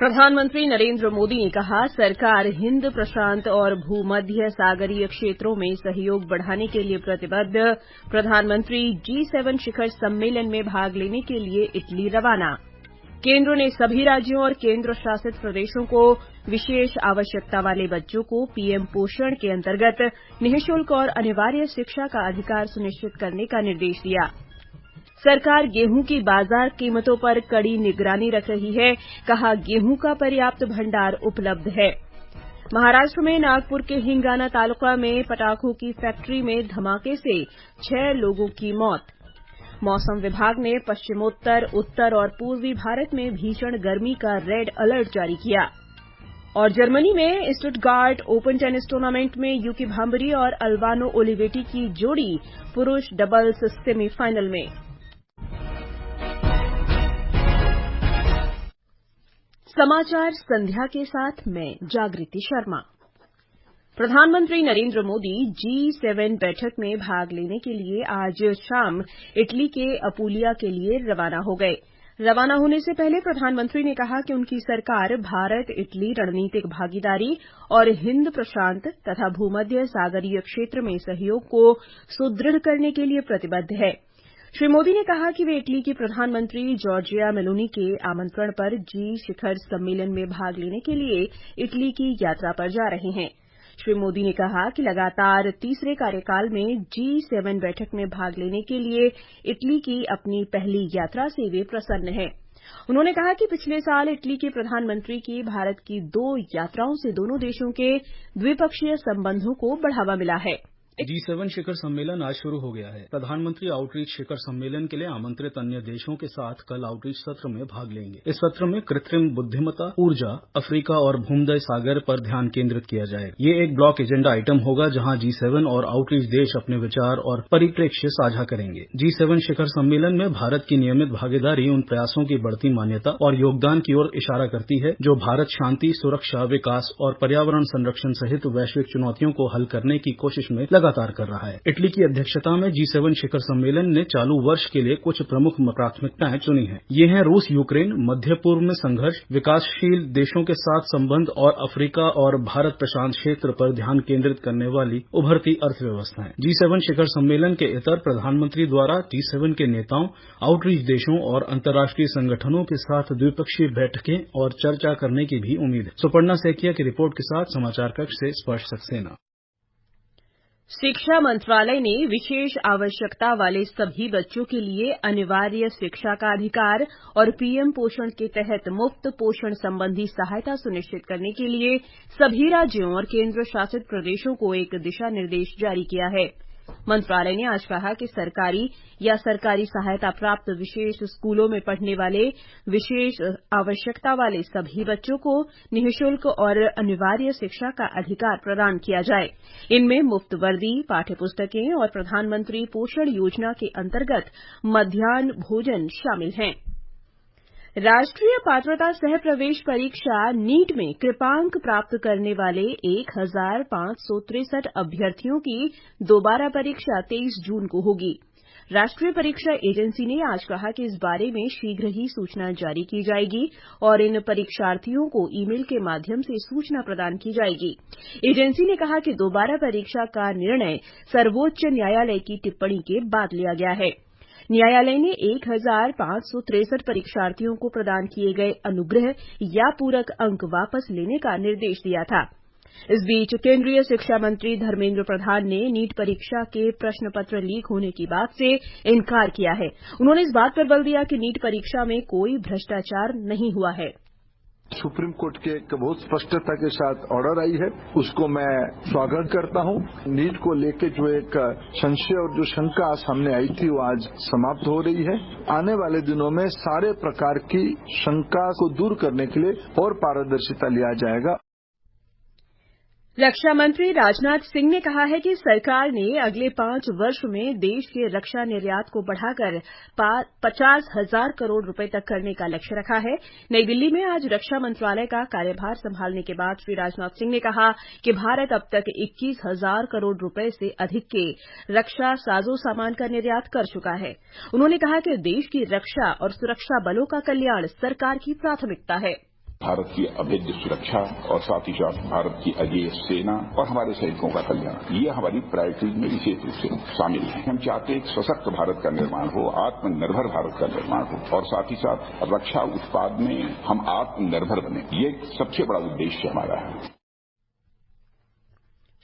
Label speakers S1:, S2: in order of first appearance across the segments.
S1: प्रधानमंत्री नरेंद्र मोदी ने कहा, सरकार हिंद प्रशांत और भूमध्य सागरीय क्षेत्रों में सहयोग बढ़ाने के लिए प्रतिबद्ध। प्रधानमंत्री G7 शिखर सम्मेलन में भाग लेने के लिए इटली रवाना। केंद्र ने सभी राज्यों और केंद्र शासित प्रदेशों को विशेष आवश्यकता वाले बच्चों को पीएम पोषण के अंतर्गत निःशुल्क और अनिवार्य शिक्षा का अधिकार सुनिश्चित करने का निर्देश दिया। सरकार गेहूं की बाजार कीमतों पर कड़ी निगरानी रख रही है, कहा गेहूं का पर्याप्त भंडार उपलब्ध है। महाराष्ट्र में नागपुर के हिंगाना तालुका में पटाखों की फैक्ट्री में धमाके से 6 लोगों की मौत। मौसम विभाग ने पश्चिमोत्तर, उत्तर और पूर्वी भारत में भीषण गर्मी का रेड अलर्ट जारी किया। और जर्मनी में स्टुटगार्ट ओपन टेनिस टूर्नामेंट में यूकी भांबरी और अल्वानो ओलिवेटी की जोड़ी पुरुष डबल्स सेमीफाइनल में। समाचार संध्या के साथ मैं जागृति शर्मा। प्रधानमंत्री नरेंद्र मोदी G7 बैठक में भाग लेने के लिए आज शाम इटली के अपुलिया के लिए रवाना हो गए। रवाना होने से पहले प्रधानमंत्री ने कहा कि उनकी सरकार भारत इटली रणनीतिक भागीदारी और हिंद प्रशांत तथा भूमध्य सागरीय क्षेत्र में सहयोग को सुदृढ़ करने के लिए प्रतिबद्ध है। श्री मोदी ने कहा कि वे इटली की प्रधानमंत्री जॉर्जिया मेलोनी के आमंत्रण पर G शिखर सम्मेलन में भाग लेने के लिए इटली की यात्रा पर जा रहे हैं। श्री मोदी ने कहा कि लगातार तीसरे कार्यकाल में G7 बैठक में भाग लेने के लिए इटली की अपनी पहली यात्रा से वे प्रसन्न हैं। उन्होंने कहा कि पिछले साल इटली के प्रधानमंत्री की भारत की 2 यात्राओं से दोनों देशों के द्विपक्षीय संबंधों को बढ़ावा मिला है।
S2: G7 शिखर सम्मेलन आज शुरू हो गया है। प्रधानमंत्री आउटरीच शिखर सम्मेलन के लिए आमंत्रित अन्य देशों के साथ कल आउटरीच सत्र में भाग लेंगे। इस सत्र में कृत्रिम बुद्धिमत्ता, ऊर्जा, अफ्रीका और भूमध्य सागर पर ध्यान केंद्रित किया जाएगा। ये एक ब्लॉक एजेंडा आइटम होगा जहां G7 और आउटरीच देश अपने विचार और परिप्रेक्ष्य साझा करेंगे। G7 शिखर सम्मेलन में भारत की नियमित भागीदारी उन प्रयासों की बढ़ती मान्यता और योगदान की ओर इशारा करती है जो भारत शांति, सुरक्षा, विकास और पर्यावरण संरक्षण सहित वैश्विक चुनौतियों को हल करने की कोशिश में लगातार कर रहा है। इटली की अध्यक्षता में G7 शिखर सम्मेलन ने चालू वर्ष के लिए कुछ प्रमुख प्राथमिकताएं चुनी हैं। ये हैं रूस यूक्रेन, मध्य पूर्व में संघर्ष, विकासशील देशों के साथ संबंध और अफ्रीका और भारत प्रशांत क्षेत्र पर ध्यान केंद्रित करने वाली उभरती अर्थव्यवस्थाएं। G7 शिखर सम्मेलन के इतर प्रधानमंत्री द्वारा G7 के नेताओं, आउटरीच देशों और अंतर्राष्ट्रीय संगठनों के साथ द्विपक्षीय बैठकें और चर्चा करने की भी उम्मीद है। सुपर्णा सैकिया की रिपोर्ट के साथ समाचार कक्ष से स्पर्श सक्सेना।
S1: शिक्षा मंत्रालय ने विशेष आवश्यकता वाले सभी बच्चों के लिए अनिवार्य शिक्षा का अधिकार और पीएम पोषण के तहत मुफ्त पोषण संबंधी सहायता सुनिश्चित करने के लिए सभी राज्यों और केंद्र शासित प्रदेशों को एक दिशा निर्देश जारी किया है। मंत्रालय ने आज कहा कि सरकारी या सरकारी सहायता प्राप्त विशेष स्कूलों में पढ़ने वाले विशेष आवश्यकता वाले सभी बच्चों को निःशुल्क और अनिवार्य शिक्षा का अधिकार प्रदान किया जाए। इनमें मुफ्त वर्दी, पाठ्यपुस्तकें और प्रधानमंत्री पोषण योजना के अंतर्गत मध्याह्न भोजन शामिल हैं। राष्ट्रीय पात्रता सह प्रवेश परीक्षा नीट में कृपांक प्राप्त करने वाले 1563 अभ्यर्थियों की दोबारा परीक्षा 23 जून को होगी। राष्ट्रीय परीक्षा एजेंसी ने आज कहा कि इस बारे में शीघ्र ही सूचना जारी की जाएगी और इन परीक्षार्थियों को ईमेल के माध्यम से सूचना प्रदान की जाएगी। एजेंसी ने कहा कि दोबारा परीक्षा का निर्णय सर्वोच्च न्यायालय की टिप्पणी के बाद लिया गया है। न्यायालय ने 1563 परीक्षार्थियों को प्रदान किए गए अनुग्रह या पूरक अंक वापस लेने का निर्देश दिया था। इस बीच केंद्रीय शिक्षा मंत्री धर्मेंद्र प्रधान ने नीट परीक्षा के प्रश्न पत्र लीक होने की बात से इनकार किया है। उन्होंने इस बात पर बल दिया कि नीट परीक्षा में कोई भ्रष्टाचार नहीं हुआ है।
S3: सुप्रीम कोर्ट के एक बहुत स्पष्टता के साथ ऑर्डर आई है, उसको मैं स्वागत करता हूं। नीट को लेके जो एक संशय और जो शंका सामने आई थी वो आज समाप्त हो रही है। आने वाले दिनों में सारे प्रकार की शंका को दूर करने के लिए और पारदर्शिता लिया जाएगा।
S1: रक्षा मंत्री राजनाथ सिंह ने कहा है कि सरकार ने अगले 5 वर्ष में देश के रक्षा निर्यात को बढ़ाकर 50,000 करोड़ रुपए तक करने का लक्ष्य रखा है। नई दिल्ली में आज रक्षा मंत्रालय का कार्यभार संभालने के बाद श्री राजनाथ सिंह ने कहा कि भारत अब तक 21,000 करोड़ रुपए से अधिक के रक्षा साजो सामान का निर्यात कर चुका है। उन्होंने कहा कि देश की रक्षा और सुरक्षा बलों का कल्याण सरकार की प्राथमिकता है।
S4: भारत की अभेद्य सुरक्षा और साथ ही साथ भारत की अजेय सेना और हमारे सैनिकों का कल्याण, ये हमारी प्रायोरिटीज में विशेष रूप से शामिल है। हम चाहते हैं एक सशक्त भारत का निर्माण हो, आत्मनिर्भर भारत का निर्माण हो और साथ ही साथ रक्षा उत्पाद में हम आत्मनिर्भर बने, ये सबसे बड़ा उद्देश्य हमारा है।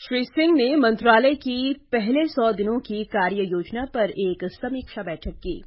S1: श्री सिंह ने मंत्रालय की पहले 100 दिनों की कार्य योजना पर एक समीक्षा बैठक की।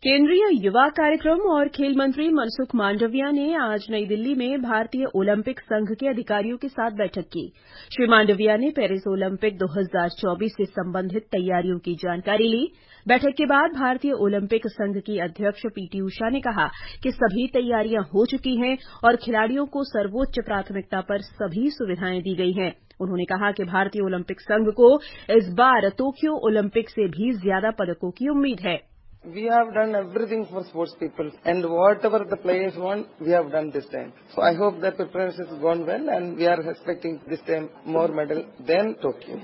S1: केंद्रीय युवा कार्यक्रम और खेल मंत्री मनसुख मांडविया ने आज नई दिल्ली में भारतीय ओलंपिक संघ के अधिकारियों के साथ बैठक की। श्री मांडविया ने पेरिस ओलंपिक 2024 से संबंधित तैयारियों की जानकारी ली। बैठक के बाद भारतीय ओलंपिक संघ की अध्यक्ष पीटी उषा ने कहा कि सभी तैयारियां हो चुकी हैं और खिलाड़ियों को सर्वोच्च प्राथमिकता पर सभी सुविधाएं दी गई हैं। उन्होंने कहा कि भारतीय ओलंपिक संघ को इस बार टोक्यो ओलंपिक से भी ज्यादा पदकों की उम्मीद है।
S5: We have done everything for sports people, and whatever the players want, we have done this time. So I hope the preparation has gone well, and we are expecting this time more medal than Tokyo.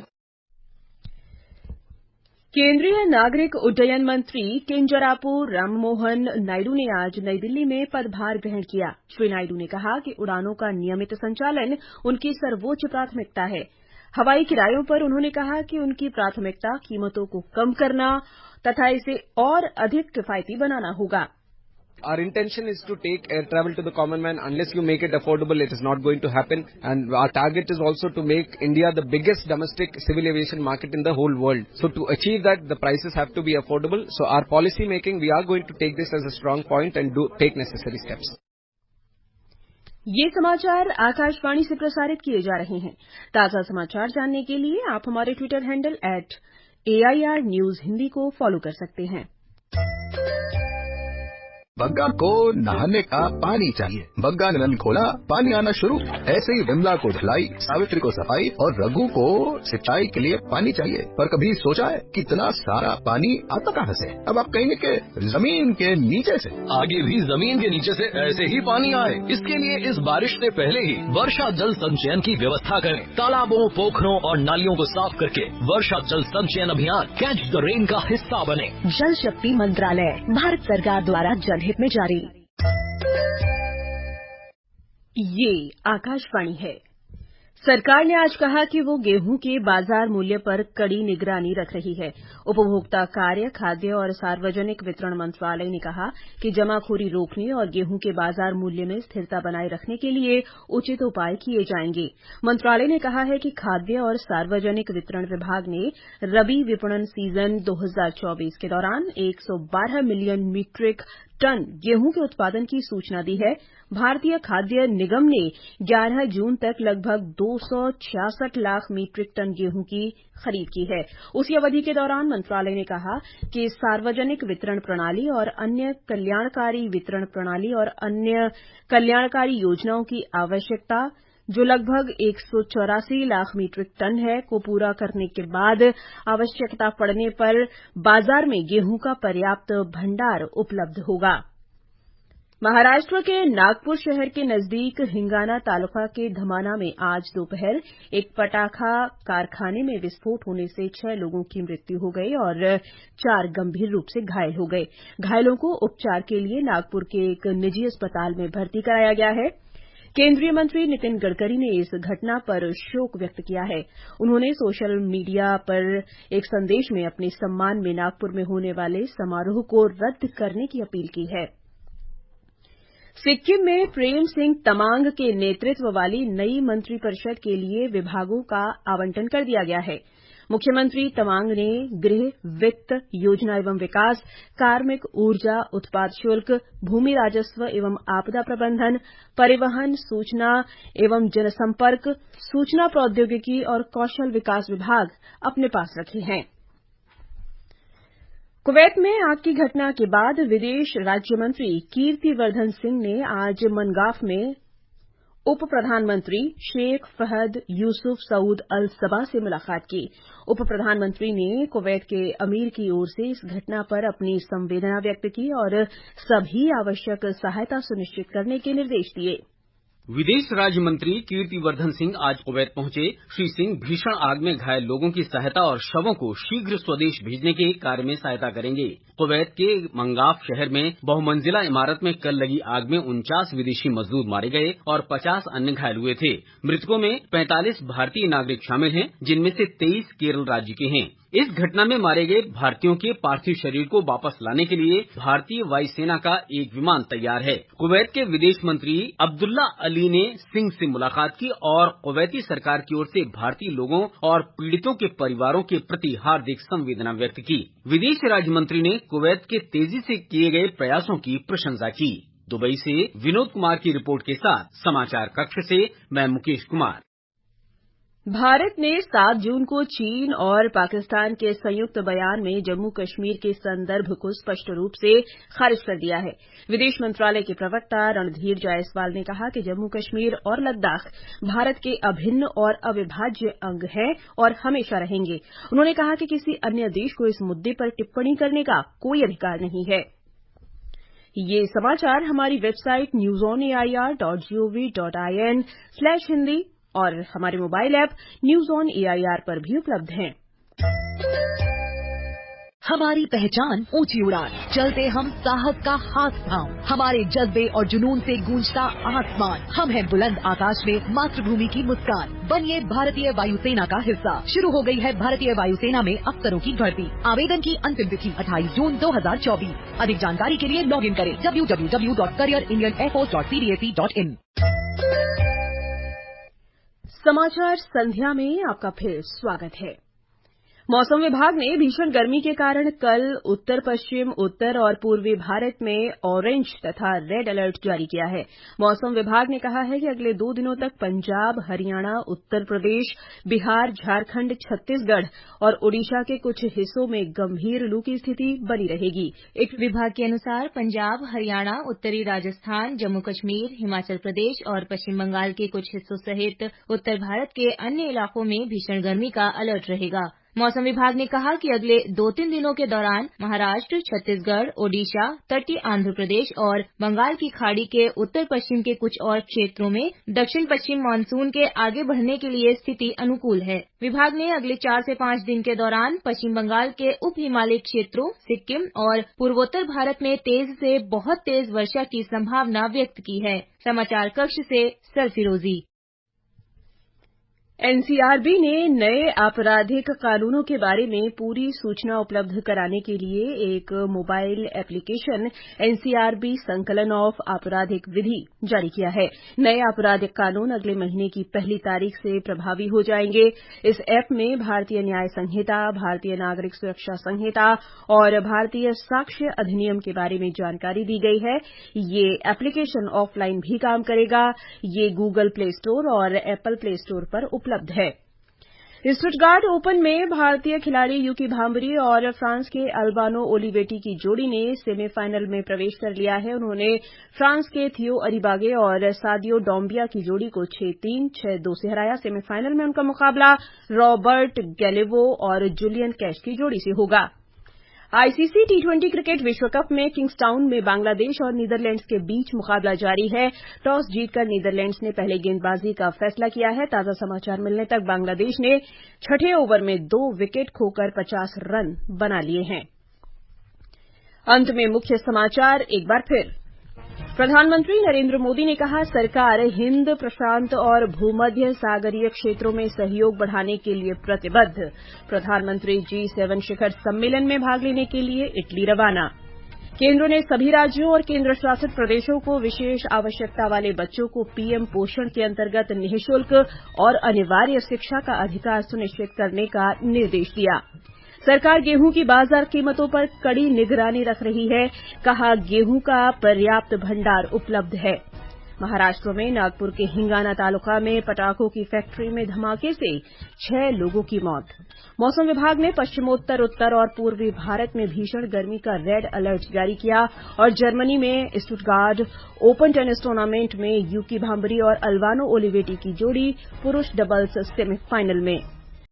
S1: केंद्रीय नागरिक उड्डयन मंत्री किंजरापू राममोहन नायडू ने आज नई दिल्ली में पदभार ग्रहण किया। श्री नायडू ने कहा कि उड़ानों का नियमित संचालन उनकी सर्वोच्च प्राथमिकता है। हवाई किरायों पर उन्होंने कहा कि उनकी प्राथमिकता कीमतों को कम करना तथा इसे और अधिक किफायती बनाना होगा।
S6: Our intention is to take air travel to the common man. Unless you make it affordable, it is not going to happen. And our target is also to make India the biggest domestic civil aviation market in the whole world. So to achieve that, the prices have to be affordable. So our policy making, we are going to take this as a strong point and take necessary steps.
S1: ये समाचार आकाशवाणी से प्रसारित किए जा रहे हैं। ताजा समाचार जानने के लिए आप हमारे Twitter handle @AIR News Hindi को फॉलो कर सकते हैं।
S7: बग्गा को नहाने का पानी चाहिए। बग्गा ने नल खोला, पानी आना शुरू। ऐसे ही विमला को धुलाई, सावित्री को सफाई और रघु को सिंचाई के लिए पानी चाहिए। पर कभी सोचा है कितना सारा पानी आता कहाँ से? अब आप कहेंगे कि जमीन के नीचे से।
S8: आगे भी जमीन के नीचे से ऐसे ही पानी आए, इसके लिए इस बारिश से पहले ही वर्षा जल संचयन की व्यवस्था करें। तालाबों, पोखरों और नालियों को साफ करके वर्षा जल संचयन अभियान कैच द रेन का हिस्सा बने।
S9: जल शक्ति मंत्रालय, भारत सरकार द्वारा जनहित में जारी।
S1: ये आकाशवाणी है। सरकार ने आज कहा कि वो गेहूं के बाजार मूल्य पर कड़ी निगरानी रख रही है। उपभोक्ता कार्य, खाद्य और सार्वजनिक वितरण मंत्रालय ने कहा कि जमाखोरी रोकने और गेहूं के बाजार मूल्य में स्थिरता बनाए रखने के लिए उचित उपाय किए जाएंगे। मंत्रालय ने कहा है कि खाद्य और सार्वजनिक वितरण विभाग ने रबी विपणन सीजन 2024 के दौरान 112 मिलियन मीट्रिक टन गेहूं के उत्पादन की सूचना दी है। भारतीय खाद्य निगम ने 11 जून तक लगभग 266 लाख मीट्रिक टन गेहूं की खरीद की है। उसी अवधि के दौरान मंत्रालय ने कहा कि सार्वजनिक वितरण प्रणाली और अन्य कल्याणकारी वितरण प्रणाली और अन्य कल्याणकारी योजनाओं की आवश्यकता, जो लगभग 184 लाख मीट्रिक टन है, को पूरा करने के बाद आवश्यकता पड़ने पर बाजार में गेहूं का पर्याप्त भंडार उपलब्ध होगा। महाराष्ट्र के नागपुर शहर के नजदीक हिंगाना तालुका के धमाना में आज दोपहर एक पटाखा कारखाने में विस्फोट होने से 6 लोगों की मृत्यु हो गई और 4 गंभीर रूप से घायल हो गए। घायलों को उपचार के लिए नागपुर के एक निजी अस्पताल में भर्ती कराया गया है। केंद्रीय मंत्री नितिन गडकरी ने इस घटना पर शोक व्यक्त किया है। उन्होंने सोशल मीडिया पर एक संदेश में अपने सम्मान में नागपुर में होने वाले समारोह को रद्द करने की अपील की है। सिक्किम में प्रेम सिंह तमांग के नेतृत्व वाली नई मंत्रिपरिषद के लिए विभागों का आवंटन कर दिया गया है। मुख्यमंत्री तमांग ने गृह, वित्त, योजना एवं विकास, कार्मिक, ऊर्जा, उत्पाद शुल्क, भूमि राजस्व एवं आपदा प्रबंधन, परिवहन, सूचना एवं जनसंपर्क, सूचना प्रौद्योगिकी और कौशल विकास विभाग अपने पास रखे हैं। कुवैत में आग की घटना के बाद विदेश राज्य मंत्री कीर्तिवर्धन सिंह ने आज मनगाफ में उप प्रधानमंत्री शेख फहद यूसुफ सऊद अल सबा से मुलाकात की। उप प्रधानमंत्री ने कुवैत के अमीर की ओर से इस घटना पर अपनी संवेदना व्यक्त की और सभी आवश्यक सहायता सुनिश्चित करने के निर्देश दिए।
S6: विदेश राज्य मंत्री कीर्तिवर्धन सिंह आज कुवैत पहुंचे। श्री सिंह भीषण आग में घायल लोगों की सहायता और शवों को शीघ्र स्वदेश भेजने के कार्य में सहायता करेंगे। कुवैत के मंगाफ शहर में बहुमंजिला इमारत में कल लगी आग में 49 विदेशी मजदूर मारे गए और 50 अन्य घायल हुए थे। मृतकों में 45 भारतीय नागरिक शामिल हैं, जिनमें से 23 केरल राज्य के हैं। इस घटना में मारे गए भारतीयों के पार्थिव शरीर को वापस लाने के लिए भारतीय वायुसेना का एक विमान तैयार है। कुवैत के विदेश मंत्री अब्दुल्ला अली ने सिंह से मुलाकात की और कुवैती सरकार की ओर से भारतीय लोगों और पीड़ितों के परिवारों के प्रति हार्दिक संवेदना व्यक्त की। विदेश राज्य मंत्री ने कुवैत के तेजी से किए गए प्रयासों की प्रशंसा की। दुबई से विनोद कुमार की रिपोर्ट के साथ समाचार कक्ष से मैं मुकेश कुमार।
S1: भारत ने 7 जून को चीन और पाकिस्तान के संयुक्त बयान में जम्मू कश्मीर के संदर्भ को स्पष्ट रूप से खारिज कर दिया है। विदेश मंत्रालय के प्रवक्ता रणधीर जायसवाल ने कहा कि जम्मू कश्मीर और लद्दाख भारत के अभिन्न और अविभाज्य अंग हैं और हमेशा रहेंगे। उन्होंने कहा कि किसी अन्य देश को इस मुद्दे पर टिप्पणी करने का कोई अधिकार नहीं है। ये समाचार हमारी वेबसाइट newsonair.gov.in/hindi और हमारे mobile app news on AIR पर भी उपलब्ध हैं।
S9: हमारी पहचान ऊंची उड़ान, चलते हम साहस का हाथ थाम, हमारे जज्बे और जुनून से गूंजता आसमान। हम हैं बुलंद आकाश में मातृभूमि की मुस्कान। बनिए भारतीय वायुसेना का हिस्सा। शुरू हो गई है भारतीय वायुसेना में अफसरों की भर्ती। आवेदन की अंतिम तिथि 28 जून 2024। अधिक जानकारी के लिए लॉग इन करें www.careerindianairforce.cdac.in।
S1: समाचार संध्या में आपका फिर स्वागत है। मौसम विभाग ने भीषण गर्मी के कारण कल उत्तर पश्चिम, उत्तर और पूर्वी भारत में ऑरेंज तथा रेड अलर्ट जारी किया है। मौसम विभाग ने कहा है कि अगले 2 दिनों तक पंजाब, हरियाणा, उत्तर प्रदेश, बिहार, झारखंड, छत्तीसगढ़ और ओडिशा के कुछ हिस्सों में गंभीर लू की स्थिति बनी रहेगी।
S10: एक विभाग के अनुसार पंजाब, हरियाणा, उत्तरी राजस्थान, जम्मू कश्मीर, हिमाचल प्रदेश और पश्चिम बंगाल के कुछ हिस्सों सहित उत्तर भारत के अन्य इलाकों में भीषण गर्मी का अलर्ट रहेगा। मौसम विभाग ने कहा कि अगले 2-3 दिनों के दौरान महाराष्ट्र, छत्तीसगढ़, ओडिशा, तटीय आंध्र प्रदेश और बंगाल की खाड़ी के उत्तर पश्चिम के कुछ और क्षेत्रों में दक्षिण पश्चिम मानसून के आगे बढ़ने के लिए स्थिति अनुकूल है। विभाग ने अगले 4 से 5 दिन के दौरान पश्चिम बंगाल के उप हिमालयी क्षेत्रों, सिक्किम और पूर्वोत्तर भारत में तेज से बहुत तेज वर्षा की संभावना व्यक्त की है। समाचार कक्ष से सरफिरोजी।
S1: एनसीआरबी ने नए आपराधिक कानूनों के बारे में पूरी सूचना उपलब्ध कराने के लिए एक मोबाइल एप्लीकेशन एनसीआरबी संकलन ऑफ आपराधिक विधि जारी किया है। नए आपराधिक कानून अगले महीने की 1 तारीख से प्रभावी हो जाएंगे। इस ऐप में भारतीय न्याय संहिता, भारतीय नागरिक सुरक्षा संहिता और भारतीय साक्ष्य अधिनियम के बारे में जानकारी दी गई है। ये एप्लीकेशन ऑफलाइन भी काम करेगा। ये गूगल प्ले स्टोर और एप्पल प्ले स्टोर पर उपलब्ध है। स्टुटगार्ट ओपन में भारतीय खिलाड़ी यूकी भांबरी और फ्रांस के अल्बानो ओलिवेटी की जोड़ी ने सेमीफाइनल में प्रवेश कर लिया है। उन्होंने फ्रांस के थियो अरिबागे और सादियो डोम्बिया की जोड़ी को 6-3, 6-2 से हराया। सेमीफाइनल में उनका मुकाबला रॉबर्ट गैलेवो और जूलियन कैश की जोड़ी से होगा। आईसीसी टी20 क्रिकेट विश्व कप में किंग्सटाउन में बांग्लादेश और नीदरलैंड्स के बीच मुकाबला जारी है। टॉस जीतकर नीदरलैंड्स ने पहले गेंदबाजी का फैसला किया है। ताजा समाचार मिलने तक बांग्लादेश ने 6ठे ओवर में 2 विकेट खोकर 50 रन बना लिए हैं। अंत में मुख्य समाचार एक बार फिर। प्रधानमंत्री नरेंद्र मोदी ने कहा, सरकार हिंद प्रशांत और भूमध्य सागरीय क्षेत्रों में सहयोग बढ़ाने के लिए प्रतिबद्ध। प्रधानमंत्री G7 शिखर सम्मेलन में भाग लेने के लिए इटली रवाना। केंद्र ने सभी राज्यों और केंद्र शासित प्रदेशों को विशेष आवश्यकता वाले बच्चों को पीएम पोषण के अंतर्गत निःशुल्क और अनिवार्य शिक्षा का अधिकार सुनिश्चित करने का निर्देश दिया। सरकार गेहूं की बाजार कीमतों पर कड़ी निगरानी रख रही है। कहा, गेहूं का पर्याप्त भंडार उपलब्ध है। महाराष्ट्र में नागपुर के हिंगाना तालुका में पटाखों की फैक्ट्री में धमाके से 6 लोगों की मौत। मौसम विभाग ने पश्चिमोत्तर, उत्तर और पूर्वी भारत में भीषण गर्मी का रेड अलर्ट जारी किया। और जर्मनी में स्टुटगार्ट ओपन टेनिस टूर्नामेंट में यूकी भांबरी और अल्बानो ओलिवेटी की जोड़ी पुरुष डबल्स सेमीफाइनल में।